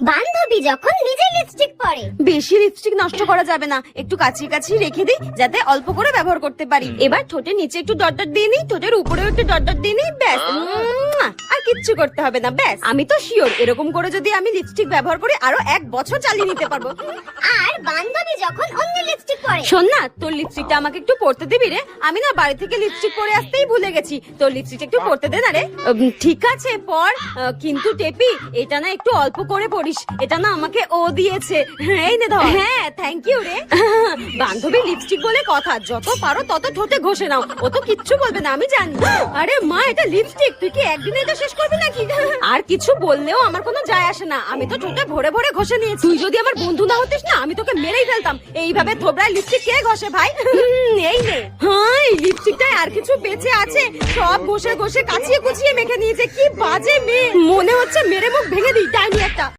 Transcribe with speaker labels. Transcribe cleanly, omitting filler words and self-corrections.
Speaker 1: বান্ধবী যখন নিজে লিপস্টিক পরে।
Speaker 2: বেশি লিপস্টিক নষ্ট করা যাবে না, একটু কাছি কাছি রেখে দিই যাতে অল্প করে ব্যবহার করতে পারি। এবার ঠোঁটের নিচে একটু ডট ডট দিয়ে নিই, ঠোঁটের উপরেও একটু ডট ডট দিয়ে নিই, ব্যাস। আর কিচ্ছু করতে হবে না, ব্যাস। আমি তো শিওর এরকম করে যদি আমি লিপস্টিক ব্যবহার করি আরো 1 বছর চালিয়ে নিতে পারবো।
Speaker 1: আর বান্ধবী যখন অন্য লিপস্টিক পরে।
Speaker 2: শোন না, তোর লিপস্টিকটা আমাকে একটু পরতে দিবি রে? আমি না বাড়ি থেকে লিপস্টিক পরে আসতেই ভুলে গেছি। তোর লিপস্টিকটা একটু পরতে দে না রে। ঠিক আছে পর, কিন্তু টেপি এটা না একটু অল্প করে পরিস, এটা না আমাকে ও দিয়েছে। এই নে ধর। হ্যাঁ থ্যাংক ইউ রে। বান্ধবী লিপস্টিক বলে কথা, যত পারো তত ঠোঁটে ঘষে নাও, ও তো কিচ্ছু বলবে না আমি জানি। আরে মা, এটা লিপস্টিক, তুই কি একদিনে এটা শেষ করবি নাকি? আর কিছু বললেও আমার কোনো যায় আসে না, আমি তো ঠোঁটে ভরে ভরে ঘষে নিয়েছি। তুই যদি আমার বন্ধু না হতিস না, আমি তোকে মেরেই ফেলতাম। এইভাবে থোবরায় লিপস্টিক কে ঘষে ভাই? এই নে। হ্যাঁ, এই লিপস্টিকটায় আর কিছু বেঁচে আছে, সব ঘষে ঘষে কাচিয়ে কুচিয়ে মেখে নিয়েছে। কি বাজে মেয়ে, মনে হচ্ছে মেরে মুখ ভেঙে দিই, ডাইনি একটা।